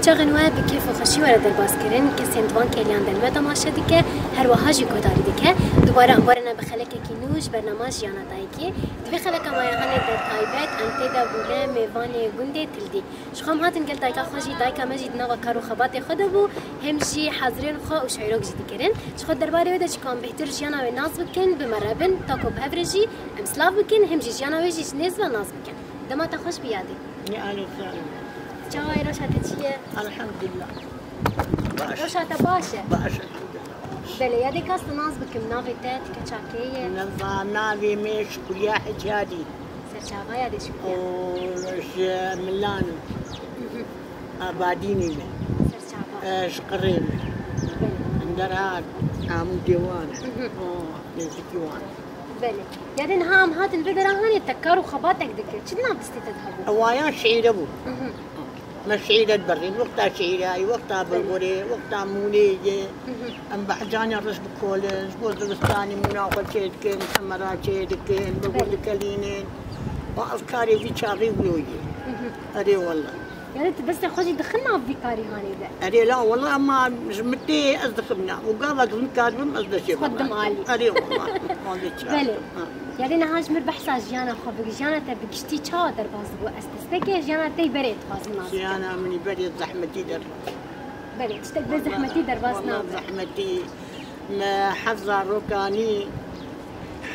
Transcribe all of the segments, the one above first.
شغنوا بكيف وخشي ورا درباس كرن كسين دوان كيليان دلما تماشا دكه هر وهاجي كوداري دكه دوباره امبارنا بخلك كينوش برنامج يانا دايكي دبي خلك ما يهاني در تايبت انت دا بوله ميواني غوندي تلدي شخم هاتن قال دايكا خاجي دايكا مجيد نوا كارو خبات خدبو همشي حاضرين خو وشعيروك جدي كرن شخو درباري ودا كان بهتر جيانا وناس بكن بمرابن تاكو بهفرجي امسلاف بكن همشي جيانا ويجي ناس وناس بكن دما تخش بيادي يا أهلا وسهلا. جاي روشة تشيه الحمد لله. روشة باشا. باشا الحمد لله. بله يادي كاست ناس بكم نافي تات كشاكية. نظام نافي مش كلية حجادي. سرشاغا يادي شكلية. وش ميلانو. أباديني من. سرشاغا. شقرين. اندراد. عمود ديوان. نزل ديوان. بله يادي نهام هاتن بدرا هاني تكارو خباتك دكر شدنا بستي تذهبوا. هوايا شعير أبو. ما شعيرة برين وقتها شعيراي وقتها بربوري وقتها موليجي ام بحجاني الرش بكولنز بوزدستاني مناقل شيدكين حمرات شيدكين بقول كلينين وافكاري في شاغي ويوي اري والله يعني بس خوجي دخلنا بفكاري هاني ده اري لا والله ما متي ازدخمنا وقالك من كاتب ازدشي قدم عالي اري والله بله يعني نهاج مر بحساس جانا خبر جانا تبقشتي چا در باز بو استستك جانا تي بريت فاز جانا مني بريت زحمتي در بله تشتق زحمتي در باز ناب زحمتي ما حفظة روكاني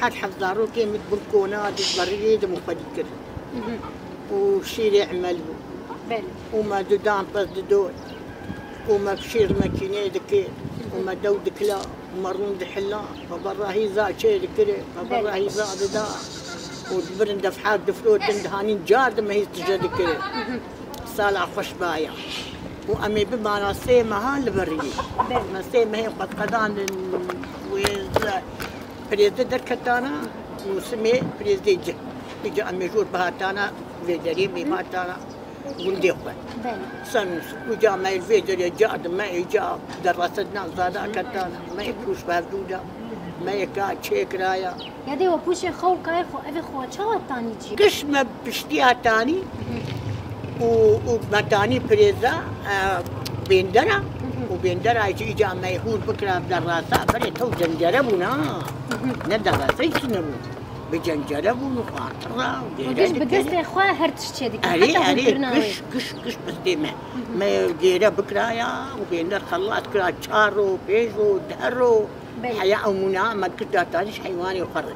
حد حفظة روكي مت بالكونات البريد مفدكر وشيري عمله بله وما دودان بس دود وما بشير ماكينة دكي وما دو دكلا ومرون دحلا فبرا هي زا شيء دكري فبرا هي زا ددا وبرن دفحات دفلوت دهانين جارد ما هي تجد كري صالح خوش بايا وامي بما سيما هالبري ما سيما هي قد قدان ويز بريز دركتانا وسمي بريز ديج يجي امي جور بهاتانا فيدري بهاتانا ونديقه سنس وجا ما الفيدري جاء ما يجا درستنا زادا كتانا ما يكروش بهدودا ما يكا تشيك رايا يدي وبوشي خو كاي خو ابي خو تشا تاني جي كش ما بشتيها تاني وما تاني بريزا بيندرا وبيندرا يجي جا ما يهون بكره بدراسة بري تو جنجربونا ندراسة يشنبو بجنجربو وخاطرة وديش بدست اخوة هرتش ديك اري كش بس ديما ما يجيرا بكرايا وبيندر خلاص كرا تشارو بيجو دهرو حياة ومنا ما كنت تانيش حيواني وخرج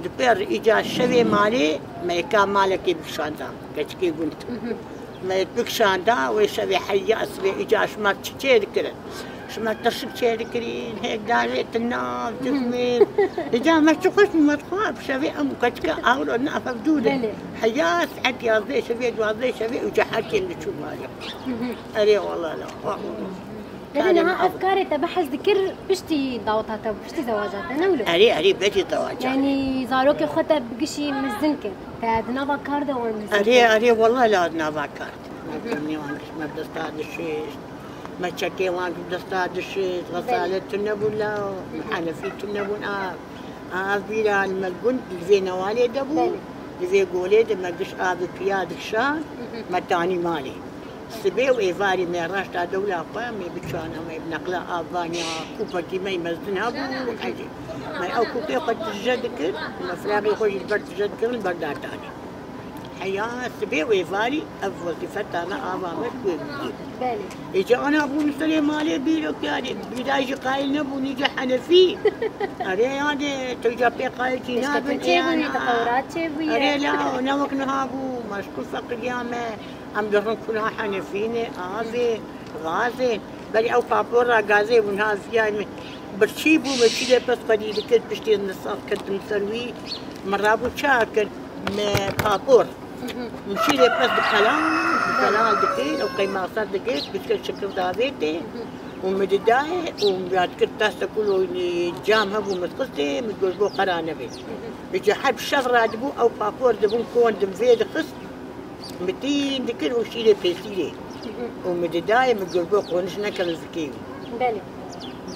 دبير إجا الشبي مالي ما يكان مالك بكشاندا كتكي قلت ما يتبكشاندا ويشبي حيا أسبي إجا شمك تشير كرن شمك ترشك تشير كرين هيك داريت النار تسمين إجا ما تخش ما تخاف شبي أم كتكا أولو نافة بدودة حيا سعد يا ذي شبي دوازي شبي وجا حكي اللي تشوف مالي أري والله لا لأنها أفكاري تبحث ذكر بشتي دعوتها بشتي زواجاتها نولو أري بيتي زواجات يعني زاروك خطة بقشي مزنك تعدنا بكار ده ولا أري والله لا أدنا بكار ما وانكش ما بدستاد الشيء ما تشكي وانك بدستاد الشيء غسالة تنبولا محنفي تنبولا بيلا الملبون في نوالي دبو في قولي دم قش بيادك شان ما تاني مالي سبي وإيفاري ميراش تا دولة قامي بتشانا ما بنقلا أفانيا كوبتي ما يمزنها بو حاجة ما أو كوبي قد تجدك ما فلاقي خوي البرد تجدك البردات تاني حياة سبي وإيفاري وظيفتها أنا أفا مش بالي إجا أنا أبو مسلي مالي بيلوك يعني بداية قايل نبو نيجي حنفي أري يعني تيجا بي قايل تنابن يعني تطورات شبوية أري لا نوك نهابو مشكور فقر يامه أم درن كلها حنفيني غازين بلي أو بابورا غازي ونهاز يعني برشيبو بشيله بس قليل كنت بشتري النصاص كنت مسوي مرابو شاكر بابور مشيله بس بكلام دقيق أو قيماصات دقيق بشكل شكل دافيتي ومدداي ومبعد كنت تاسا كله جام هبو متقصتي متقول قرانة بي بيجي حب شفرة دبو أو بابور دبو كون دم فيد قصت 200 دكر وشيله بيسيله ومدداي متقول قونش نكر الزكيو بالي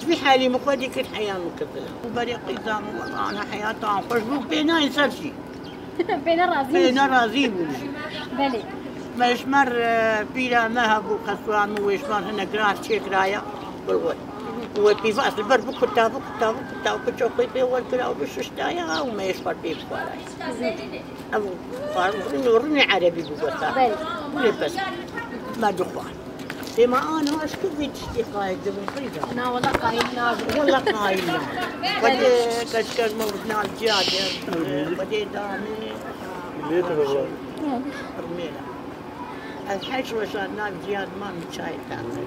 في حالي مقودي كل حياة مكذلة وبريق إزام والله أنا حياتي عم خشبوك بينا ينسرشي بين الرازين بين الرازين بالي ما يشمر بيلا مهب وخسوان ويشمر هنا قرار شيك رايا بالغول وفي فاس البر بكتاب بتشوفي في اول كلا وبششتايا وما يشمر بيه بخواراي ابو ورني عربي بقصة بس ما دخوان ما انا اشكو في تشتي قايد من قيده انا والله قايل ناظر والله قايل بدي كشكر موتنا الجاده بدي دامي رمينا الحج وصلنا بزياد ما متشايد تعمل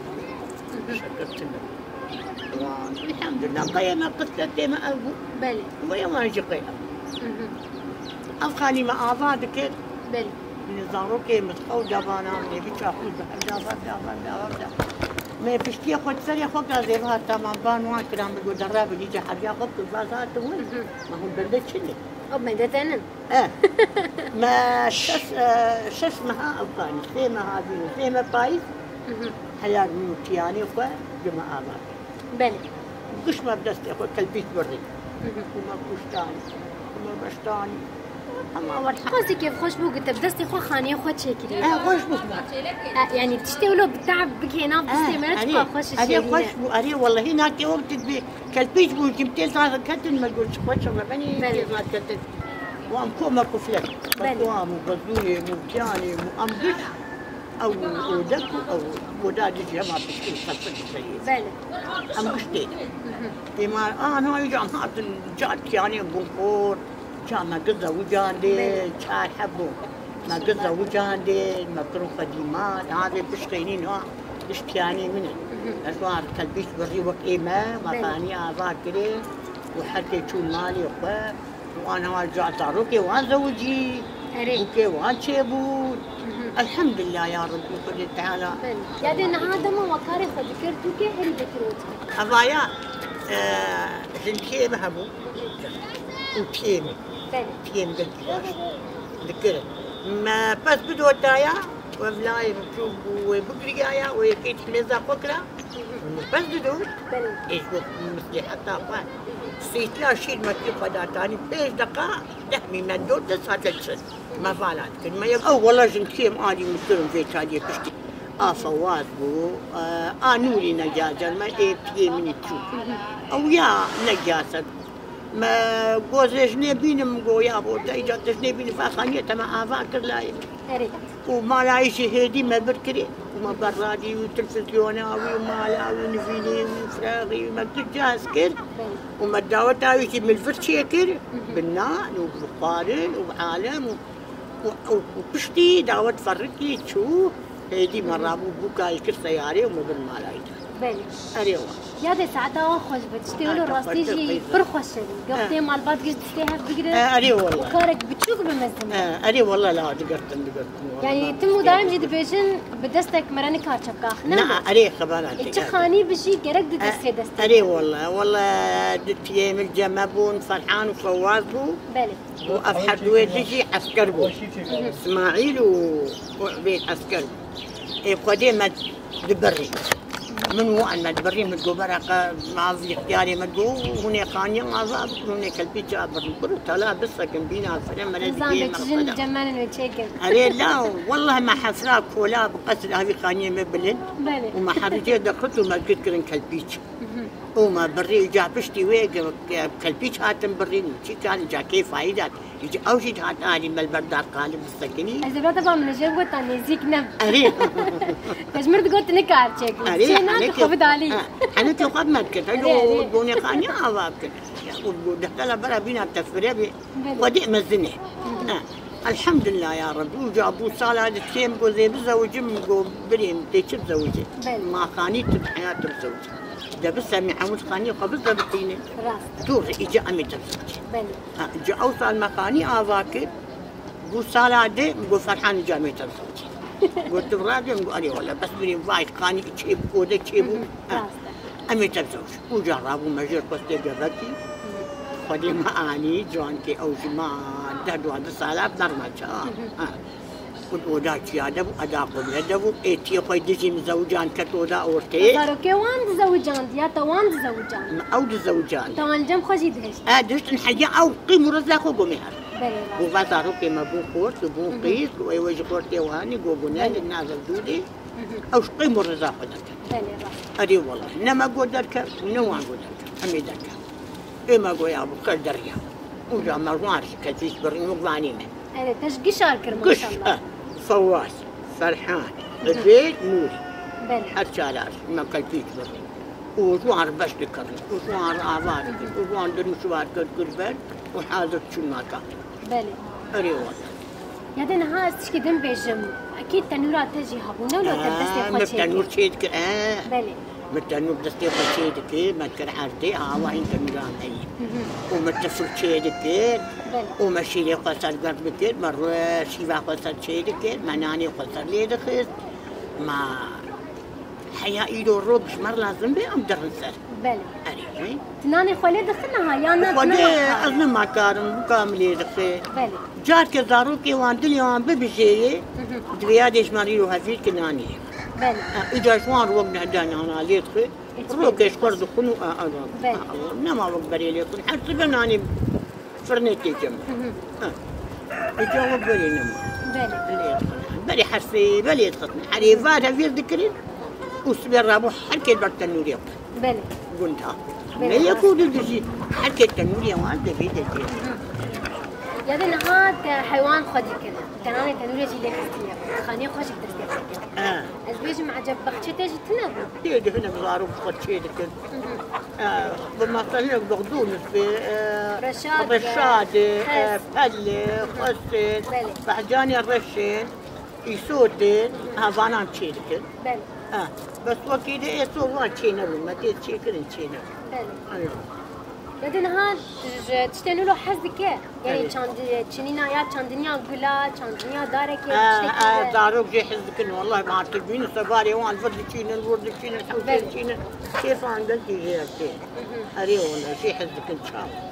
شكرت له الحمد لله قيمة قصة ما أبو بلي ويا ما نجي قيمة أفخاني ما أعضادك بلي نظارو كيمة أو جابانا مني بيشاخد دابا ما بشتي أخذ سري أخذ غازيرها تمام بانوا كلام بقول دراب اللي جا حرجع أخذ البازار تقول ما هو بلد شنو أب ما دتنا ما شو اسمها أفغاني خيمة هذه خيمة بايز حيار ميوتياني وفا جماعة بعض بلي قش ما بدست أخذ كلبيت بري وما بوشتاني وما بشتاني أما أول خاصي كيف خوش بو قلت بدستي خو خاني خو تشكري خوش بو يعني تشتغلوا بالتعب بكينا بدستي ما تبقى خوش الشيء خوش بو أري والله هناك يوم تدبي كلبيت بو جبتي صار كتن ما قلت خوش ربني ما كتن وام كوما كفلك بقوام وبزوي وبجاني وأمدش أو ودك أو وداد جماعة بشكل خاصة شيء بلى أمدش تاني إما أنا يجي عمات جات يعني بنقول ما قصة وجاندي شاي حبو ما قصة وجاندي مكروه قديمات هذا بشقينين ها اشتياني منه أسوار كلبيش بري وقيمة مكاني آذار كده وحكي شو مالي وقا وأنا رجعت تعرفي وأنا زوجي وكي وأنا شيبود الحمد لله يا رب بقدر تعالى يعني إن هذا ما وكاري فذكرتو كي هل ذكروتك هذايا جنكي بهبو وتيمي تيم قلت ذكرت ما بس بدو تايا وفلاي بشوف وبقريايا ويكيت ميزا فكرة بس بدو ايش بك مثلي حتى فان سيتلا شيء ما تفدا تاني بيش دقائق دحمي من دول تسعة تلسل ما فعلت كل ما يبقى والله جنكيم آلي مثلهم في تالي بشتي فواز بو نوري نجازة ما ايه مني تشوف او يا نجاسة ما جوزش نبين مقويا بود إجازة نبين فخانية تما أفاكر لاي وما لايش هدي ما بركري وما برادي وتلفزيوناوي وما لاوي ونفيني وفراغي وما تجهز كر وما دعوت أوي من الفرشة كر بالنان وبقارن وبعالم وبشتي دعوت فرقي تشوف هدي مرة بوكاي كر سيارة وما بالمالاي بلي أريوا يا ده ساعتها خوش بتشتغلوا راستيجي برخوشة قبتي مال بعض قد تستيها بقدر أري والله وكارك بتشوف بمزنا أري والله لا دقرت يعني تمو دايم جد بيجن بدستك مراني كارشبكا نعم أري خبرات اتخاني بشي قرق دستي دستي أري والله دت يوم الجمابون فرحان وفواز بو بلي وأفحد ويدجي عسكر بو إسماعيل وبيت عسكر قديمة دبري من وان مدبرين من جبرة ما في اختياري مدو هنا خانية ما ضاب هنا كلبي جابر برو تلا بس كان بينا فلما نظام بتجن جمال وتشيكن أري لا والله ما حفراك ولا بقصد هذه خانية مبلن وما حرجي دخلت وما قلت كرن كلبيش وما بري جا بشتي ويق كلبيش هاتم برين شي كان جا كيف فايدات يجي أوجد هات آلي من البردار قالب السكني إذا بلا طبعا من جيب قلت أني زيك نم أري تجمرت قلت نكار تشيك أري أنا خفض علي أنا تقعد مركز أيوه بوني خانية عواك ودخل برا بينا التفريع ودي مزنه الحمد لله يا رب وجابوا صالة التيم جوزي بزوجي من جو بريم تيجي بزوجي ما خاني تبحيات بزوجي ده بس سامي حمود خاني قبل ده بتيني دور إجا أمي تبزوجي إجا أوصل مخاني آواكر جو صالة ده جو فرحان إجا أمي تبزوجي قلت برادي نقول أري والله بس بريم وايد خاني تشيب وده تشيبو أمي تبزوجي وجربوا مجر قصدي جبتي خدي معاني جوان كي أو جماعة ده هذا صالة نرمج ودا شيادة وأدا قبل دبو إتي خدي مزوجان كتودا أورتي صاروا كوان زوجان يا توان زوجان أو زوجان توان جم خجي دهش دهش الحاجة أو قيم رزاق وقميها وبعد كما بون خورت وبون قيس ويوجي خورتي وهاني قوقناني النازل دودي أو شقيم الرزاق درك أدي والله نما قو درك ونوان قو درك أمي درك إما قو يا أبو خير دريا وجا مرمارش كتيش برين مقباني من أنا تشقي شاركر ما شاء الله فواز فرحان البيت نور بلى هالشالاش ما كلفيت برين وجوان باش ذكرني وجوان آوار وجوان درمشوار كربان وحاضر شو ما كان بلى أري والله يا نهار تشكي دم بيجم أكيد تنورات تجي هابونا ولا تبدأ مت تنور شيدك بلى مت تنور دستي شيدك ما تكر حاجتي والله أنت نوران هي ومت تفر شيدك ومشي لي قصر قربك مرة شيفا قصر شيدك مناني قصر لي دخل ما حيا إيدو الروبش مر لازم بي أم درنسر بلى أري تناني خولي دخلنا يا ناس خولي أظن ما كارن كاملي دخل بلى جارك زاروكي وان دنيا ببجي دويادش ماريو هذيك كناني بلى إذا شوان روقنا داني أنا ليدخل روكش برضو خنو بلى نما روق بري ليكون حتى بناني فرنتي كم إذا روق بري نما بلى بري حسي بلي يدخل حريفات هذي ذكرين وسبير رابو حركة برتنوريا بلى قلتها لا يكون الدجي حركة تنوريا وان دفيت الدين يا نهار حيوان خدي كذا تناني تنوريا جي لك استيا خاني خوش درستي أزبيج مع جب بختي تيجي تنابو تيجي هنا بزارو بخد شيء ذكر بما طلعنا بغدونس رشاد فل خسن بعجاني الرشين يسودين هافانان شيء ذكر بس وكيد ايه صور تشينا ما تشي كلن تشينا ايوه يا نهار تشتنوا له حزك يعني كان تشنينا يا كان دنيا قلا كان دنيا دارك دارك جي حزك والله ما تبين سفاري وان فرد تشينا الورد تشينا الحوت تشينا كيف عندك جي هيك اري والله شي حزك ان شاء الله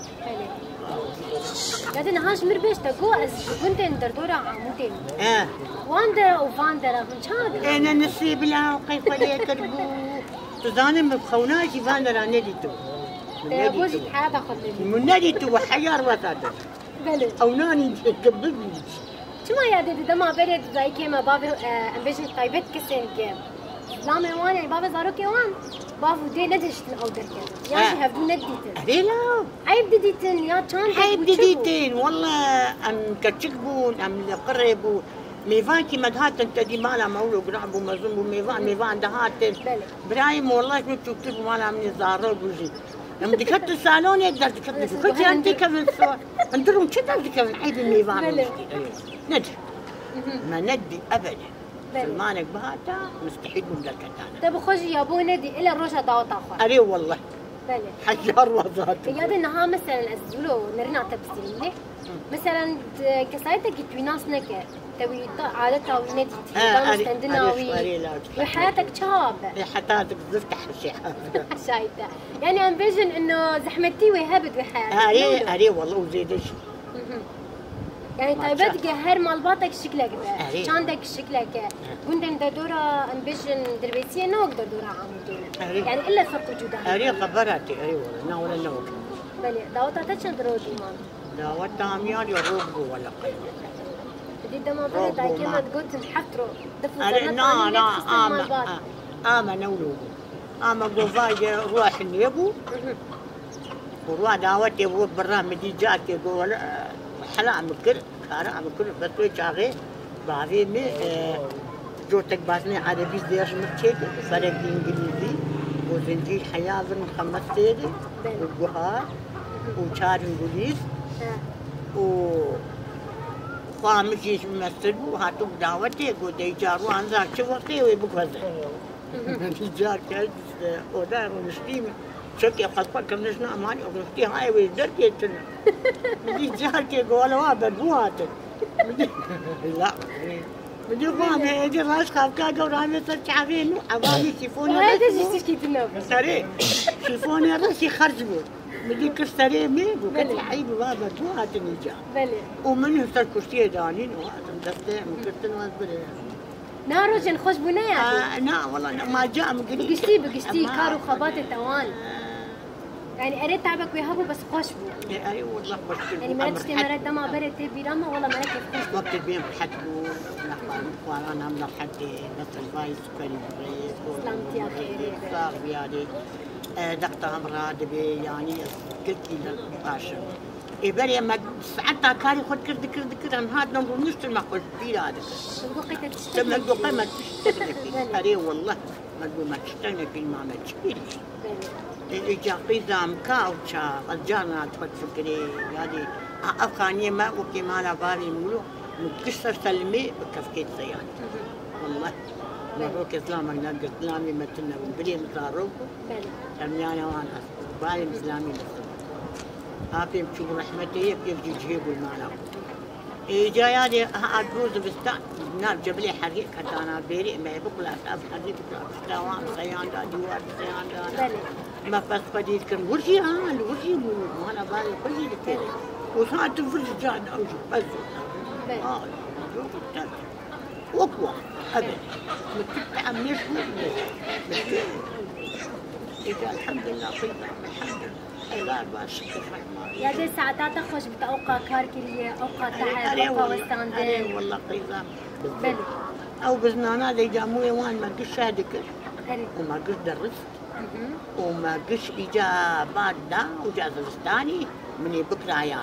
يا نهار مر بيش تقو از كنت اندر دورا عمودين واندر وفاندر من شاد انا نسيب لا كيف لي كربو تزاني مخوناجي فاندر انا ديتو بوجي حياتها خذ من ناديتو وحيار وتادر بلى او ناني كببني شما يا ديدي دما بريد زي كيما بابي امبيجن طيبت كسين جيم لامي وان يعني بابي زارو كيوان بابو دي ندشت او دركه يعني هبدو نديتن ادي لا عيب ديديتن يا كان عيب ديديتن والله ام كتشكبون ام قربوا ميفان كي مدهات انت دي مالا مولو قرعبو مزمو ميفان دهات برايم والله كنت تكتب مالا من زارو بوجي لما دكت الصالون يقدر دكت كنت انت كم الصور انتم كذا دكت عيب الميفان ندي ما ندي ابدا سلمانك بهاتا مستحيل مملكتنا طب خذي يا ابو ندي الى الرشا داوت اخر اري والله بلى حجار وزات يا انها مثلا ازولو نرنا تبسيلي مثلا كسايتك تويناس نك توي عادتها وندي مستندناوي وحياتك شاب حياتك زفتح الشيحه شايته يعني انفيجن انه زحمتي وهبد بحياتك اري والله وزيدش يعني طيبتك هر مالباتك شكلك شاندك شكلك كنت انت دورا انفيجن دربيسيه نو اقدر دورا عامدون يعني الا فرق وجودها اري خبراتي اري والله نا ولا نو بلي داوتا تشندرو ديمان داوتا عميان يروقوا ولا قيم دي دما بلي داي كما تقول تنحفروا دفوا لا اما نولو اما قوفاي روح نيبو وروح دعوتي ابو برام دي جات يقول حلا مكر كارا مكر بس ويشاغي بعدي مي جوتك باسني عربي ديش متشيك فرق انجليزي وزنجير حياة من 5 سنين والجهار وشار انجليز و قامشيش ممثل وهاتوك دعوتي قد يجاروا عن ذاك شوقي ويبقوزي نتيجار كالس ودار ونشتيمة شكي قد كم نشنا أماني ونشتي هاي ويدر كيتنا نتيجار كي قولا وابد بواتك لا بدي قام هيجي راس خافكا قورامي ترجعين عبالي شيفوني هذا شيء تشكيتنا سري شيفوني راسي خرجوا بدي كسري مي وكتي حيد وابد بواتني جا بلي ومنه تركشتي دانين وهذا مدفتة مكرتن وازبري نارو جن خوش بنايا لا والله ما جاء من قريب بقشتي كارو خبات التوان يعني اريد تعبك ويهبوا بس خوش بو. اي والله خوش بو. يعني مرات تشتي مرات دما برد تبي رامة والله مرات كيف خوش. وقت بين حتبو نحن نعمل حتى مثل فايز كريم سلامتي يا خيري. صار بيادي دكتور امراض بي يعني كل كيلو 10. إبريا ما ساعتها كاري خد كرد أنا هاد نمر نشتري ما قلت بيلا هذا. الوقت تشتغل. تم الوقت ما تشتغل أري والله ما تشتغل في ما تشتغلش. إجا قيزام كاوتشا الجارنا تفكر فكري هذه أفغانية ما وكمالا باري مولو مكسر سلمي بكفكيت سيان. والله. مبروك إسلامك نقل إسلامي مثلنا وبري مزاروكو. سميانا وأنا باري إسلامي هابي بشوف رحمتي يبدي يجيبوا المعنى. إجا يعني أدروز بستان نار جبلي حريق كتانا بيري ما يبقى لا أب حريق بقى بستوان سياندا دوار سياندا ما بس قدير كان ورشي الورشي مو أنا بالي كل كده وصارت تفرج جاد أوجه بس شوف التالت وقوة أبد متبع مش إجا الحمد لله قيمة الحمد لله لا باش يا دي ساعات تخرج بتوقع كاركلية أوقع تعب أوقع وستاندين والله قيزام بلي أو بزنانا دي جاموي وان ما قش هادك وما قش درست وما قش إجا بعد دا وجا زلستاني مني بكرة يا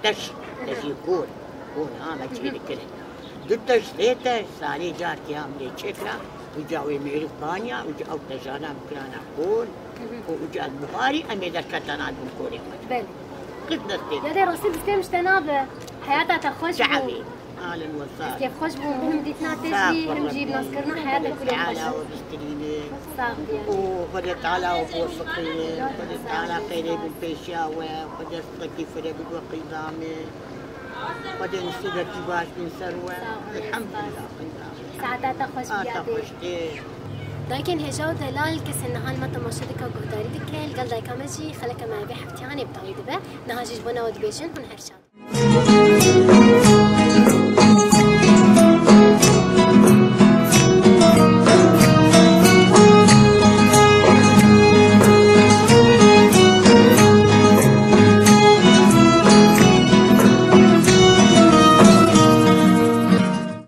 تش يكون ما تجيلي كده دتش ليتش سالي جات يا مني تشكرا وجاوي ميرو بانيا وجا أو تجانا بكرانا كون وجا البخاري أمي دركتنا بنكوري بلي كيف نستيق يا دي راسي بستي مجتنابة حياتها تخش شعبي أهلا وسهلا كيف خوش بو هم ديتنا تجي هم جيب نسكرنا حياتها كل يوم تعالى وبستريني صافي وفدت تعالى وبوسقيني وفدت تعالى خيري بالبيشاوة وفدت تقي فري بالوقيدامي وفدت نسيدتي باش من سروة الحمد لله ساعتها تخش بيادي دايكن هجاو دلال كسن نهان متى مشهدك وقداري دكيل قال دايكا مجي خلك ما بيحفتياني بطايد به نهاجي جبنا ودبيشن هون هرشاد